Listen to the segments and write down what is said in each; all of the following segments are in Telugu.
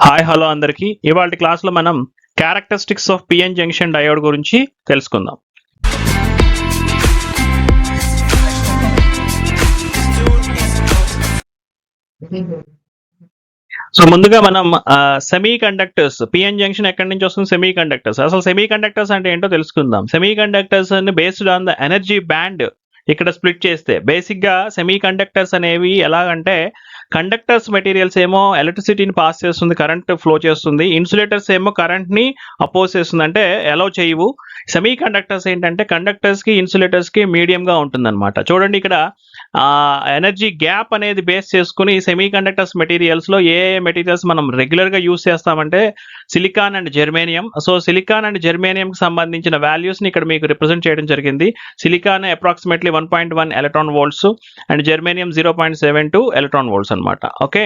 హాయ్ హలో అందరికీ ఇవాళ క్లాస్లో మనం characteristics of PN junction diode గురించి తెలుసుకుందాం. సో ముందుగా మనం సెమీ కండక్టర్స్ పిఎన్ జంక్షన్ ఎక్కడి నుంచి వస్తుంది? Semi conductors. అసలు సెమీ కండక్టర్స్ అంటే ఏంటో తెలుసుకుందాం. Semi conductors based on the energy band ఇక్కడ స్ప్లిట్ చేస్తే బేసిక్గా సెమీ కండక్టర్స్ అనేవి ఎలాగంటే కండక్టర్స్ మెటీరియల్స్ ఏమో ఎలక్ట్రిసిటీని పాస్ చేస్తుంది, కరెంట్ ఫ్లో చేస్తుంది. ఇన్సులేటర్స్ ఏమో కరెంట్ని అపోజ్ చేస్తుంది, అంటే అలౌ చేయవు. సెమీ కండక్టర్స్ ఏంటంటే కండక్టర్స్కి ఇన్సులేటర్స్కి మీడియంగా ఉంటుందన్నమాట. చూడండి ఇక్కడ ఎనర్జీ గ్యాప్ అనేది బేస్ చేసుకుని సెమీ కండక్టర్స్ మెటీరియల్స్లో ఏ మెటీరియల్స్ మనం రెగ్యులర్గా యూస్ చేస్తామంటే silicon and germanium. So silicon and జెర్మేనియంకి సంబంధించిన వాల్యూస్ని ఇక్కడ మీకు రిప్రజెంట్ చేయడం జరిగింది. Silicon approximately 1.1 electron volts and germanium 0.72 electron volts అనమాట. ఓకే,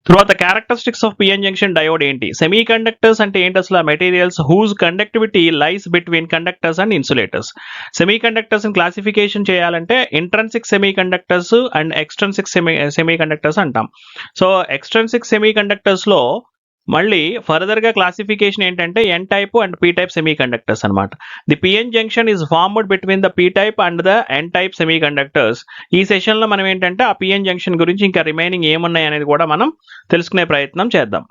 తర్వాత characteristics of PN junction diode ఏంటి? సెమీ కండక్టర్స్ అంటే ఏంటి అసలు? Materials whose conductivity lies between conductors and insulators. Semi conductors classification చేయాలంటే intrinsic semi conductors and extrinsic semi conductors అంటాం. సో ఎక్స్ట్రన్సిక్ సెమీ కండక్టర్స్ లో మళ్ళీ ఫర్దర్ గా క్లాసిఫికేషన్ ఏంటంటే N type and P type semi conductors అనమాట. The PN junction is formed between the P type and the N type semi conductors. ఈ సెషన్ లో మనం ఏంటంటే ఆ పిఎన్ జంక్షన్ గురించి ఇంకా రిమైనింగ్ ఏమున్నాయి అనేది కూడా మనం తెలుసుకునే ప్రయత్నం చేద్దాం.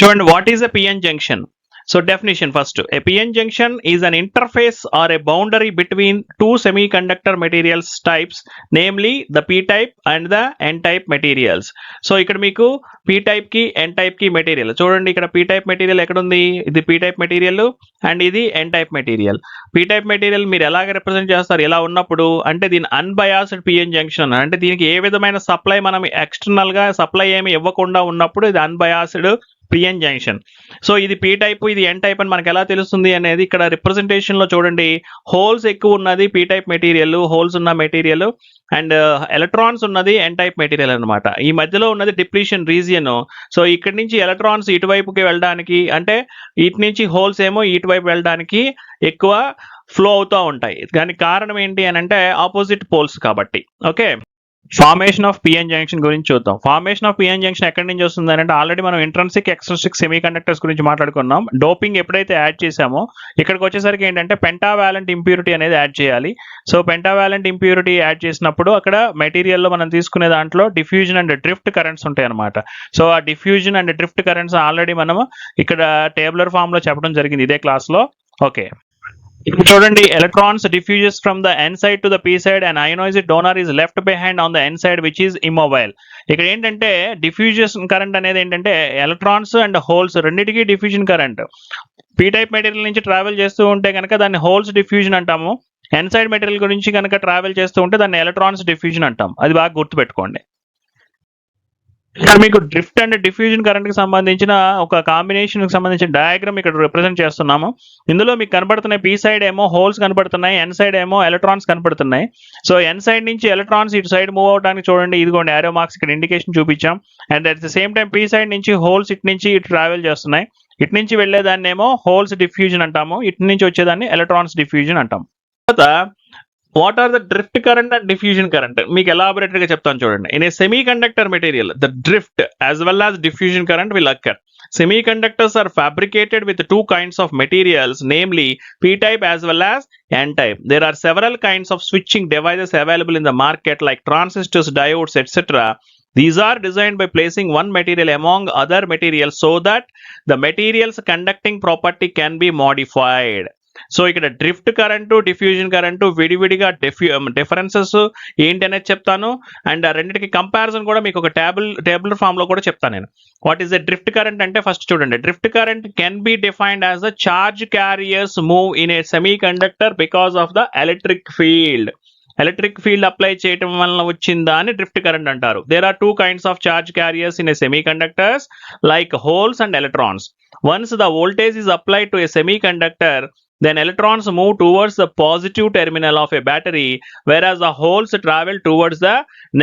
చూడండి, what is a PN junction? So definition first, a PN junction is an interface or a boundary between two semiconductor materials types, namely the P type and the N type materials. So ఇక్కడ మీకు P type కి N type కి మెటీరియల్ చూడండి. ఇక్కడ P type మెటీరియల్ ఎక్కడ ఉంది? ఇది P type మెటీరియల్ అండ్ ఇది N type material. P type material మీరు ఎలాగ రిప్రజెంట్ చేస్తారు ఇలా ఉన్నప్పుడు? అంటే దీని అన్బయాస్డ్ పిఎన్ జంక్షన్, అంటే దీనికి ఏ విధమైన సప్లై మనం ఎక్స్టర్నల్ గా సప్లై ఏమి ఇవ్వకుండా ఉన్నప్పుడు ఇది అన్బయాస్డ్ పిఎన్ జంక్షన్. సో ఇది పీ టైప్, ఇది ఎన్ టైప్ అని మనకు ఎలా తెలుస్తుంది అనేది ఇక్కడ రిప్రజెంటేషన్ లో చూడండి. హోల్స్ ఎక్కువ ఉన్నది పీ టైప్ మెటీరియల్, హోల్స్ ఉన్న మెటీరియల్, అండ్ ఎలక్ట్రాన్స్ ఉన్నది ఎన్ టైప్ మెటీరియల్ అనమాట. ఈ మధ్యలో ఉన్నది డిప్లీషన్ రీజియన్. సో ఇక్కడ నుంచి ఎలక్ట్రాన్స్ ఇటువైపుకి వెళ్ళడానికి, అంటే ఇటు నుంచి హోల్స్ ఏమో ఇటువైపు వెళ్ళడానికి ఎక్కువ ఫ్లో అవుతూ ఉంటాయి. దానికి కారణం ఏంటి అని అంటే ఆపోజిట్ పోల్స్ కాబట్టి. Okay, formation of PN junction గురించి చూద్దాం. ఫార్మేషన్ ఆఫ్ పిఎన్ జంక్షన్ ఎక్కడి నుంచి వస్తుంది అంటే ఆల్రెడీ మనం ఇంట్రన్సిక్ ఎక్స్ట్రిన్సిక్ సెమీ కండక్టర్స్ గురించి మాట్లాడుకున్నాం. డోపింగ్ ఎప్పుడైతే యాడ్ చేసామో ఇక్కడికి వచ్చేసరికి ఏంటంటే పెంటావాలెంట్ ఇంప్యూరిటీ అనేది యాడ్ చేయాలి. సో పెంటావాలెంట్ ఇంప్యూరిటీ యాడ్ చేసినప్పుడు అక్కడ మెటీరియల్లో మనం తీసుకునే దాంట్లో డిఫ్యూజన్ అండ్ డ్రిఫ్ట్ కరెంట్స్ ఉంటాయి అనమాట. సో ఆ diffusion and drift currents already మనం ఇక్కడ టేబులర్ ఫామ్ లో చెప్పడం జరిగింది ఇదే క్లాస్ లో. ఓకే, ఇప్పుడు చూడండి, electrons diffuses from the N side to the P side and ionised donor is left behind on the N side which is immobile. ఇక్కడ ఏంటంటే డిఫ్యూజన్ కరెంట్ అనేది ఏంటంటే ఎలక్ట్రాన్స్ అండ్ హోల్స్ రెండింటికి diffusion current P type material నుంచి ట్రావెల్ చేస్తూ ఉంటే కనుక దాన్ని హోల్స్ డిఫ్యూజన్ అంటాము. ఎన్ సైడ్ మెటీరియల్ గురించి కనుక ట్రావెల్ చేస్తూ ఉంటే దాన్ని ఎలక్ట్రాన్స్ డిఫ్యూజన్ అంటాం. అది బాగా గుర్తుపెట్టుకోండి. ఇక్కడ మీకు డ్రిఫ్ట్ అండ్ డిఫ్యూజన్ కరెంట్ కి సంబంధించిన ఒక కాంబినేషన్ కి సంబంధించిన డయాగ్రామ్ ఇక్కడ రిప్రజెంట్ చేస్తున్నాము. ఇందులో మీకు కనబడుతున్నాయి పీ సైడ్ ఏమో హోల్స్ కనబడుతున్నాయి, ఎన్ సైడ్ ఏమో ఎలక్ట్రాన్స్ కనబడుతున్నాయి. సో ఎన్ సైడ్ నుంచి ఎలక్ట్రాన్స్ ఇటు సైడ్ మూవ్ అవడానికి చూడండి, ఇదిగోండి ఆరో మార్క్స్ ఇక్కడ ఇండికేషన్ చూపించాం. And at the same time P side నుంచి హోల్స్ ఇటు నుంచి ఇటు ట్రావెల్ చేస్తున్నాయి. ఇటు నుంచి వెళ్ళేదాన్ని ఏమో హోల్స్ డిఫ్యూజన్ అంటాము, ఇటు నుంచి వచ్చేదాన్ని ఎలక్ట్రాన్స్ డిఫ్యూజన్ అంటాం. తర్వాత what are the drift current and diffusion current మీకు ఎలాబొరేటెడ్ గా చెప్తాను చూడండి. In a semiconductor material the drift as well as diffusion current will occur. Semiconductors are fabricated with two kinds of materials, namely P-type as well as N-type. There are several kinds of switching devices available in the market like transistors, diodes, etc. These are designed by placing one material among other materials so that the material's conducting property can be modified. So ఇక్కడ డ్రిఫ్ట్ కరెంటు డిఫ్యూజన్ కరెంటు విడివిడిగా డిఫరెన్సెస్ ఏంటి అనేది చెప్తాను. అండ్ రెండింటికి కంపారిజన్ కూడా మీకు ఒక టేబులర్ ఫామ్ లో కూడా చెప్తాను నేను. What is the drift current అంటే ఫస్ట్ చూడండి, drift current can be defined as the charge carriers move in a semiconductor because of the electric field. Electric field apply చేయడం వలన వచ్చిందా అని డ్రిఫ్ట్ కరెంట్ అంటారు. There are two kinds of charge carriers in a semiconductors like holes and electrons. Once the voltage is applied to a semiconductor, then electrons move towards the positive terminal of a battery, whereas the holes travel towards the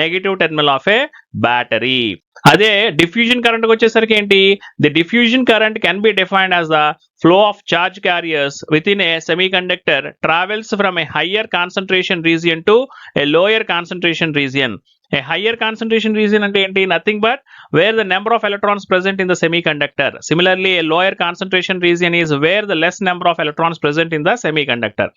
negative terminal of a battery. అదే డిఫ్యూజన్ కరెంట్ వచ్చేసరికి ఏంటి? The diffusion current can be defined as the flow of charge carriers within a semiconductor travels from a higher concentration region to a lower concentration region. A higher concentration region అంటే ఏంటి? Nothing but where the number of electrons present in the semiconductor. Similarly, a lower concentration region is where the less number of electrons present in the semiconductor.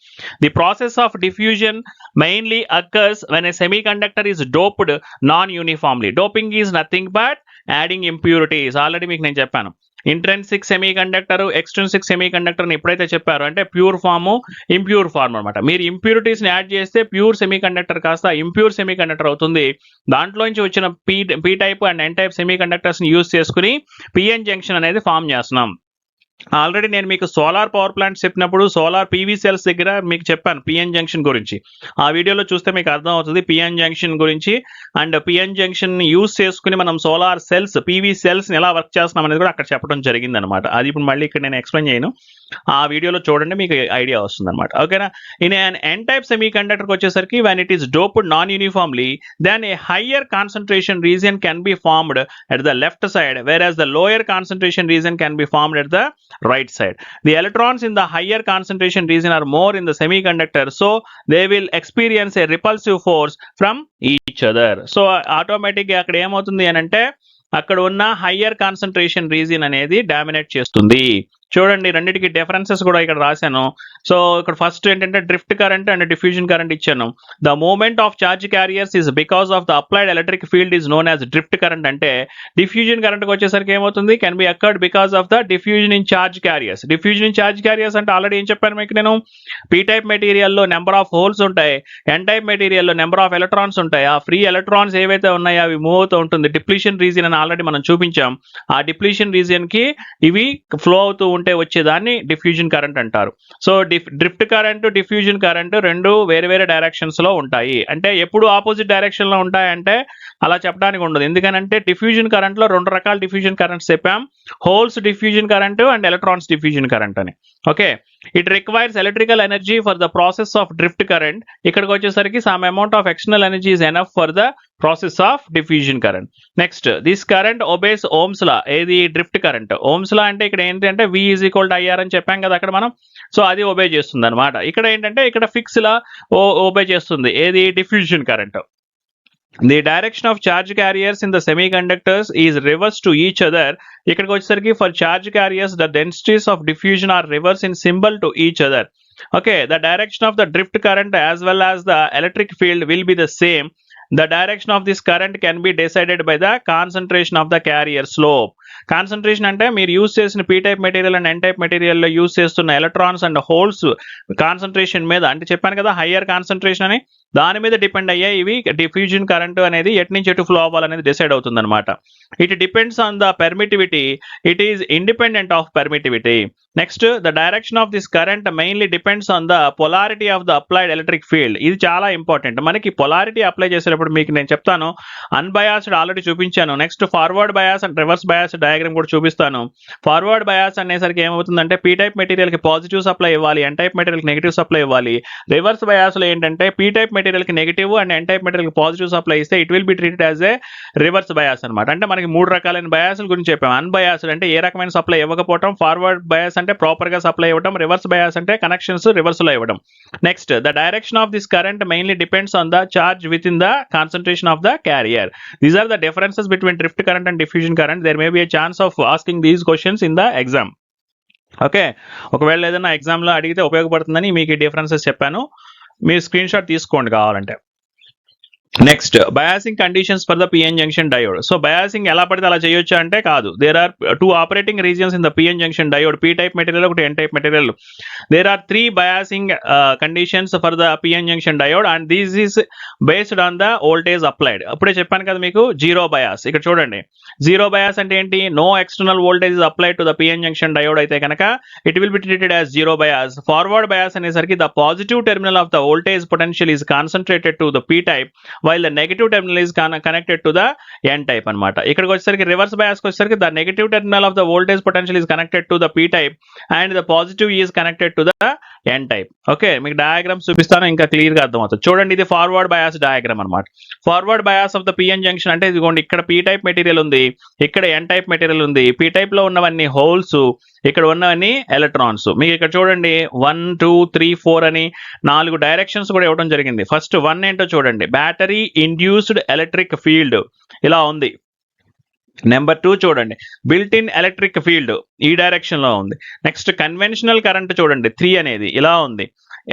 The process of diffusion mainly occurs when a semiconductor is doped non-uniformly. Doping is nothing but adding impurities. Already మీకు నేను చెప్పాను. Intrinsic semi conductor, extrinsic semi conductor ఎప్పుడైతే చెప్పారో అంటే ప్యూర్ ఫామ్, ఇంప్యూర్ ఫార్మ్ అనమాట. మీరు ఇంప్యూరిటీస్ ని యాడ్ చేస్తే ప్యూర్ సెమీ కండక్టర్ కాస్త ఇంప్యూర్ సెమీ కండక్టర్ అవుతుంది. దాంట్లో నుంచి వచ్చిన P type and N type semi conductors ని యూజ్ చేసుకుని పిఎన్ జంక్షన్ అనేది ఫామ్ చేస్తున్నాం. ఆల్రెడీ నేను మీకు సోలార్ పవర్ ప్లాంట్స్ చెప్పినప్పుడు సోలార్ పీవీ సెల్స్ దగ్గర మీకు చెప్పాను పిఎన్ జంక్షన్ గురించి. ఆ వీడియోలో చూస్తే మీకు అర్థం అవుతుంది పిఎన్ జంక్షన్ గురించి. అండ్ పిఎన్ జంక్షన్ యూజ్ చేసుకుని మనం సోలార్ సెల్స్, పీవీ సెల్స్ ఎలా వర్క్ చేస్తున్నాం అనేది కూడా అక్కడ చెప్పడం జరిగింది అనమాట. అది ఇప్పుడు మళ్ళీ ఇక్కడ నేను ఎక్స్ప్లెయిన్ చేయను, ఆ వీడియోలో చూడండి, మీకు ఐడియా వస్తుంది అనమాట. ఓకేనా. In an n type semiconductor వచ్చేసరికి when it is doped non-uniformly, then a higher concentration region can be formed at the left side, whereas the lower concentration region can be formed at the right side. The electrons in the higher concentration region are more in the semiconductor, so they will experience a repulsive force from each other. So automatic గా అక్కడ ఏమవుతుంది అని అంటే అక్కడ ఉన్న హయ్యర్ కాన్సన్ట్రేషన్ రీజియన్ అనేది డామినేట్ చేస్తుంది. చూడండి, రెండింటికి డిఫరెన్సెస్ కూడా ఇక్కడ రాశాను. సో ఇక్కడ ఫస్ట్ ఏంటంటే drift current and diffusion current ఇచ్చాను. The movement of charge carriers is because of the applied electric field is known as drift current. అంటే డిఫ్యూజన్ కరెంట్ వచ్చేసరికి ఏమవుతుంది? Can be occurred because of the diffusion in charge carriers. Diffusion in charge carriers అంటే ఆల్రెడీ ఏం చెప్పాను మీకు నేను, పీ టైప్ మెటీరియల్లో నెంబర్ ఆఫ్ హోల్స్ ఉంటాయి, ఎన్ టైప్ మెటీరియల్లో నెంబర్ ఆఫ్ ఎలక్ట్రాన్స్ ఉంటాయి. ఆ ఫ్రీ ఎలక్ట్రాన్స్ ఏవైతే ఉన్నాయో అవి మూవ్ అవుతూ ఉంటుంది. డిప్లీషన్ రీజియన్ అని ఆల్రెడీ మనం చూపించాం. ఆ డిప్లీషన్ రీజియన్ కి ఇవి ఫ్లో అవుతూ ఉంటే వచ్చేదాన్ని డిఫ్యూజన్ కరెంట్ అంటారు. So drift current, diffusion current రెండు వేరే వేరే డైరెక్షన్స్ లో ఉంటాయి. అంటే ఎప్పుడు ఆపోజిట్ డైరెక్షన్ లో ఉంటాయంటే అలా చెప్పడానికి ఉండదు. ఎందుకనంటే డిఫ్యూజన్ కరెంట్ లో రెండు రకాల డిఫ్యూజన్ కరెంట్స్ చెప్పాం, holes diffusion current and electrons diffusion current అని. Okay, it requires electrical energy for the process of drift current. ఇక్కడికి వచ్చేసరికి some amount of external energy is enough for the process of diffusion current. Next, this current obeys Ohm's law. ఏది? Drift current. ఓమ్స్ లా అంటే ఇక్కడ ఏంటంటే V is equal to IR అని చెప్పాం కదా అక్కడ మనం. సో అది ఒబే చేస్తుంది అనమాట. ఇక్కడ ఏంటంటే ఇక్కడ ఫిక్స్ లా ఒబే చేస్తుంది. ఏది? Diffusion current. The direction of charge carriers in the semiconductors is reverse to each other. ఇక్కడికి వచ్చేసరికి for charge carriers the densities of diffusion are reverse in symbol to each other. Okay, the direction of the drift current as well as the electric field will be the same. The direction of this current can be decided by the concentration of the carrier slope. Concentration అంటే మీరు యూజ్ చేసిన P type material and N type మెటీరియల్లో యూజ్ చేస్తున్న ఎలక్ట్రాన్స్ అండ్ హోల్స్ కాన్సన్ట్రేషన్ మీద, అంటే చెప్పాను కదా హయ్యర్ కాన్సన్ట్రేషన్ అని, దాని మీద డిపెండ్ అయ్యాయి ఇవి. డిఫ్యూజన్ కరెంట్ అనేది ఎటు నుంచి ఎటు ఫ్లో అవ్వాలనేది డిసైడ్ అవుతుంది అనమాట. It depends on the permittivity, it is independent of permittivity. Next, the direction of this current mainly depends on the polarity of the applied electric field. ఇది చాలా ఇంపార్టెంట్. మనకి పొలారిటీ అప్లై చేసేటప్పుడు మీకు నేను చెప్తాను, అన్బయాస్డ్ ఆల్రెడీ చూపించాను. Next forward bias and reverse bias diagram కూడా చూపిస్తాను. ఫార్వర్డ్ బయాస్ అనేసరికి ఏమవుతుందంటే పీ టైప్ మెటీరియల్ కి పాజిటివ్ సప్లై ఇవ్వాలి, ఎన్ టైప్ మెటీరియల్ కి నెగిటివ్ సప్లై ఇవ్వాలి. రివర్స్ బయాస్ లో ఏంటంటే పీ టైప్ మెటీరియల్ కి negative and N type material కి పాజిటివ్ సప్లై ఇస్తే it will be treated as a reverse bias అనమాట. అంటే మనకి మూడు రకాలైన బయాస్ గురించి చెప్పాము. అన్బయాస్డ్ అంటే ఏ రకమైన సప్లై ఇవ్వకపోవడం, ఫార్వర్డ్ బయాస్ అంటే ప్రాపర్ గా సప్లై ఇవ్వడం, రివర్స్ బయాస్ అంటే కనెక్షన్స్ రివర్స్ లో ఇవ్వడం. Next, the direction of this current mainly depends on the charge with in the concentration of the carrier. These are the differences between drift current and diffusion current. There may be a chance of asking these questions in the exam. Okay, ఒకవేళ ఏదైనా ఎగ్జామ్ లో అడిగితే ఉపయోగపడుతుందని మీకు ఈ డిఫరెన్సెస్ చెప్పాను. మీరు స్క్రీన్ షాట్ తీసుకోండి కావాలంటే. Next, biasing conditions for the PN junction diode. So biasing ఎలా పడితే అలా చేయొచ్చు అంటే కాదు. There are two operating regions in the PN junction diode, P type material, ఒకటి N type material. There are 3 biasing conditions for the PN junction diode and this is based on the voltage applied. అప్పుడే చెప్పాను కదా మీకు జీరో బయాస్. ఇక్కడ చూడండి, జీరో బయాస్ అంటే ఏంటి? No external voltage is applied to the PN junction diode అయితే కనుక it will be treated as zero bias. Forward bias అనేసరికి the positive terminal of the voltage potential is concentrated to the P type while the negative terminal is connected to the n type అనమాట. ఇక్కడికి వచ్చేసరికి రివర్స్ బయాస్ వచ్చేసరికి the negative terminal of the voltage potential is connected to the p type and the positive is connected to the N type. Okay, మీకు డయాగ్రామ్స్ చూపిస్తాను, ఇంకా క్లియర్ గా అర్థమవుతుంది. చూడండి, ఇది ఫార్వర్డ్ బయాస్ డయాగ్రామ్ అనమాట. Forward bias of the PN junction అంటే ఇదిగోండి, ఇక్కడ పీ టైప్ మెటీరియల్ ఉంది, ఇక్కడ ఎన్ టైప్ మెటీరియల్ ఉంది. పీ టైప్ లో ఉన్నవన్నీ హోల్స్, ఇక్కడ ఉన్నవన్నీ ఎలక్ట్రాన్స్. మీకు ఇక్కడ చూడండి 1 2 3 4 అని 4 డైరెక్షన్స్ కూడా ఇవ్వడం జరిగింది. ఫస్ట్ 1 ఏంటో చూడండి, బ్యాటరీ ఇండ్యూస్డ్ ఎలక్ట్రిక్ ఫీల్డ్ ఇలా ఉంది. నెంబర్ 2 చూడండి, బిల్ట్ ఇన్ ఎలక్ట్రిక్ ఫీల్డ్ ఈ డైరెక్షన్ లో ఉంది. నెక్స్ట్ కన్వెన్షనల్ కరెంట్ చూడండి 3 అనేది ఇలా ఉంది.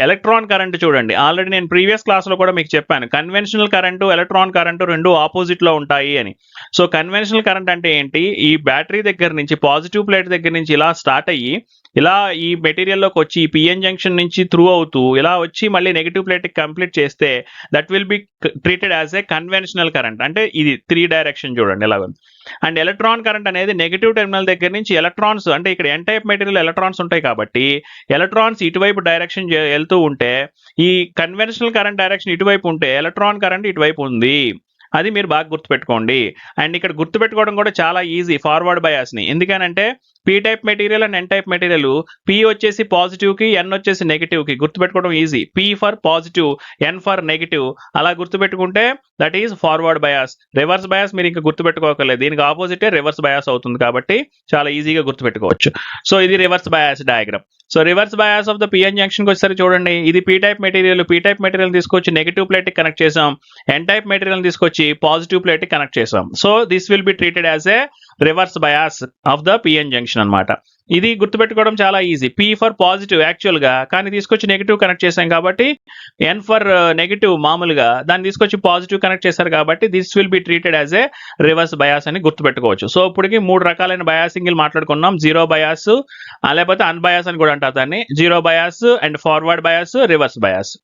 ఎలక్ట్రాన్ కరెంట్ చూడండి, ఆల్రెడీ నేను ప్రీవియస్ క్లాస్ లో కూడా మీకు చెప్పాను, కన్వెన్షనల్ కరెంటు ఎలక్ట్రాన్ కరెంటు రెండు ఆపోజిట్ లో ఉంటాయి అని. సో కన్వెన్షనల్ కరెంట్ అంటే ఏంటి, ఈ బ్యాటరీ దగ్గర నుంచి పాజిటివ్ ప్లేట్ దగ్గర నుంచి ఇలా స్టార్ట్ అయ్యి ఇలా ఈ మెటీరియల్ లోకి వచ్చి ఈ పిఎన్ జంక్షన్ నుంచి త్రూ అవుతూ ఇలా వచ్చి మళ్ళీ నెగిటివ్ ప్లేట్ కంప్లీట్ చేస్తే that will be treated as A conventional current. అంటే ఇది 3 డైరెక్షన్ చూడండి ఎలా ఉంది. అండ్ ఎలక్ట్రాన్ కరెంట్ అనేది నెగిటివ్ టెర్మినల్ దగ్గర నుంచి ఎలక్ట్రాన్స్, అంటే ఇక్కడ ఎన్ టైప్ మెటీరియల్ ఎలక్ట్రాన్స్ ఉంటాయి కాబట్టి ఎలక్ట్రాన్స్ ఇటువైపు డైరెక్షన్ వెళ్తూ ఉంటే, ఈ కన్వెన్షనల్ కరెంట్ డైరెక్షన్ ఇటువైపు ఉంటే ఎలక్ట్రాన్ కరెంట్ ఇటువైపు ఉంది. అది మీరు బాగా గుర్తుపెట్టుకోండి. అండ్ ఇక్కడ గుర్తుపెట్టుకోవడం కూడా చాలా ఈజీ ఫార్వర్డ్ బయాస్ ని. ఎందుకనంటే P type material and N type material, P వచ్చేసి పాజిటివ్ కి, ఎన్ వచ్చేసి నెగిటివ్ కి గుర్తుపెట్టుకోవడం easy. P for positive, N for negative, అలా గుర్తుపెట్టుకుంటే that is forward bias. Reverse bias మీరు ఇంకా గుర్తుపెట్టుకోకలేదు, దీనికి ఆపోజిటే రివర్స్ బయాస్ అవుతుంది కాబట్టి చాలా ఈజీగా గుర్తుపెట్టుకోవచ్చు. సో ఇది reverse bias diagram. So reverse bias of the PN junction కి వచ్చేసరికి చూడండి, ఇది P type material, P type material తీసుకొచ్చి నెగిటివ్ ప్లేట్ కి కనెక్ట్ చేసాం, ఎన్ టైప్ మెటీరియల్ తీసుకొచ్చి పాజిటివ్ ప్లేట్ కి కనెక్ట్ చేసాం. So this will be treated as a reverse bias of the PN junction అన్నమాట. ఇది గుర్తుపెట్టుకోవడం చాలా easy. P for positive actual గా, కానీ తీసుకొచ్చి నెగిటివ్ కనెక్ట్ చేసాం కాబట్టి, ఎన్ ఫర్ నెగిటివ్ మామూలుగా, దాన్ని తీసుకొచ్చి పాజిటివ్ కనెక్ట్ చేశారు కాబట్టి this will be treated as a reverse bias అని గుర్తుపెట్టుకోవచ్చు. సో ఇప్పటికి 3 రకాలైన బయాసింగ్ మాట్లాడుకున్నాం. జీరో బయాస్, లేకపోతే అన్బయాస్ అని కూడా అంటారు దాన్ని. Zero bias and forward bias, reverse bias.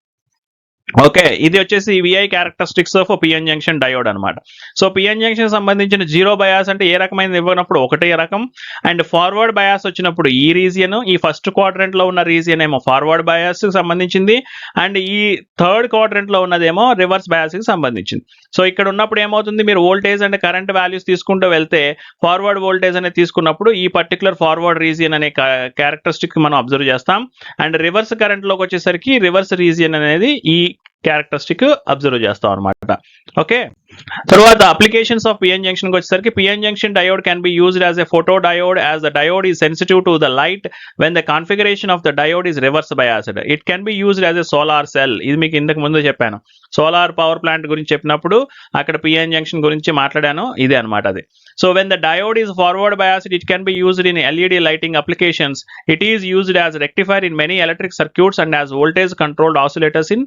Okay, ఇది వచ్చేసి VI characteristics of PN junction diode అనమాట. సో పిఎన్ జంక్షన్ సంబంధించిన జీరో బయాస్ అంటే ఏ రకమైనది ఇవ్వనప్పుడు ఒకటే రకం, అండ్ ఫార్వర్డ్ బయాస్ వచ్చినప్పుడు ఈ రీజియన్, ఈ ఫస్ట్ క్వాడ్రంట్ లో ఉన్న రీజియన్ ఏమో ఫార్వర్డ్ బయాస్ కి సంబంధించింది, అండ్ ఈ థర్డ్ క్వాడ్రంట్ లో ఉన్నదేమో రివర్స్ బయాస్ కి సంబంధించింది. సో ఇక్కడ ఉన్నప్పుడు ఏమవుతుంది, మీరు వోల్టేజ్ అండ్ కరెంట్ వాల్యూస్ తీసుకుంటూ వెళ్తే ఫార్వర్డ్ వోల్టేజ్ అనేది తీసుకున్నప్పుడు ఈ పర్టికులర్ ఫార్వర్డ్ రీజియన్ అనే క్యారెక్టరిస్టిక్ మనం అబ్జర్వ్ చేస్తాం. అండ్ రివర్స్ కరెంట్ లోకి వచ్చేసరికి రివర్స్ రీజియన్ అనేది ఈ క్యారెక్టరిస్టిక్ అబ్జర్వ్ చేస్తాం అనమాట. ఓకే, తర్వాత అప్లికేషన్స్ ఆఫ్ పిఎన్ జంక్షన్ కి వచ్చేసరికి PN junction diode can be used as a photo diode as the diode is sensitive to the light when the configuration of the diode is reverse biased. It can be used as a solar cell. ఇది మీకు ఇంతకు ముందు చెప్పాను, సోలార్ పవర్ ప్లాంట్ గురించి చెప్పినప్పుడు అక్కడ పిఎన్ జంక్షన్ గురించి మాట్లాడాను, ఇదే అనమాట అది. So when the diode is forward biased it can be used in LED lighting applications. It is used as rectifier in many electric circuits and as voltage controlled oscillators in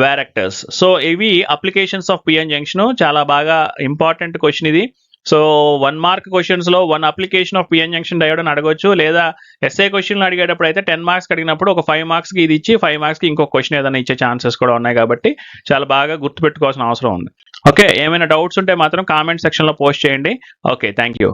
varactors. So ఇవి అప్లికేషన్స్ ఆఫ్ పిఎన్ జంక్షన్. చాలా బాగా ఇంపార్టెంట్ క్వశ్చన్ ఇది. సో 1 మార్క్ క్వశ్చన్స్ లో 1 application of PN junction diode అని అడగొచ్చు, లేదా ఎస్ఏ క్వశ్చన్లు అడిగేటప్పుడు అయితే 10 మార్క్స్ అడిగినప్పుడు ఒక 5 మార్క్స్ కి ఇది ఇచ్చి 5 మార్క్స్ కి ఇంకో క్వశ్చన్ ఏదైనా ఇచ్చే ఛాన్సెస్ కూడా ఉన్నాయి కాబట్టి చాలా బాగా గుర్తుపెట్టుకోవాల్సిన అవసరం ఉంది. ఓకే, ఏమైనా డౌట్స్ ఉంటే మాత్రం కామెంట్ సెక్షన్ లో పోస్ట్ చేయండి. Okay, thank you.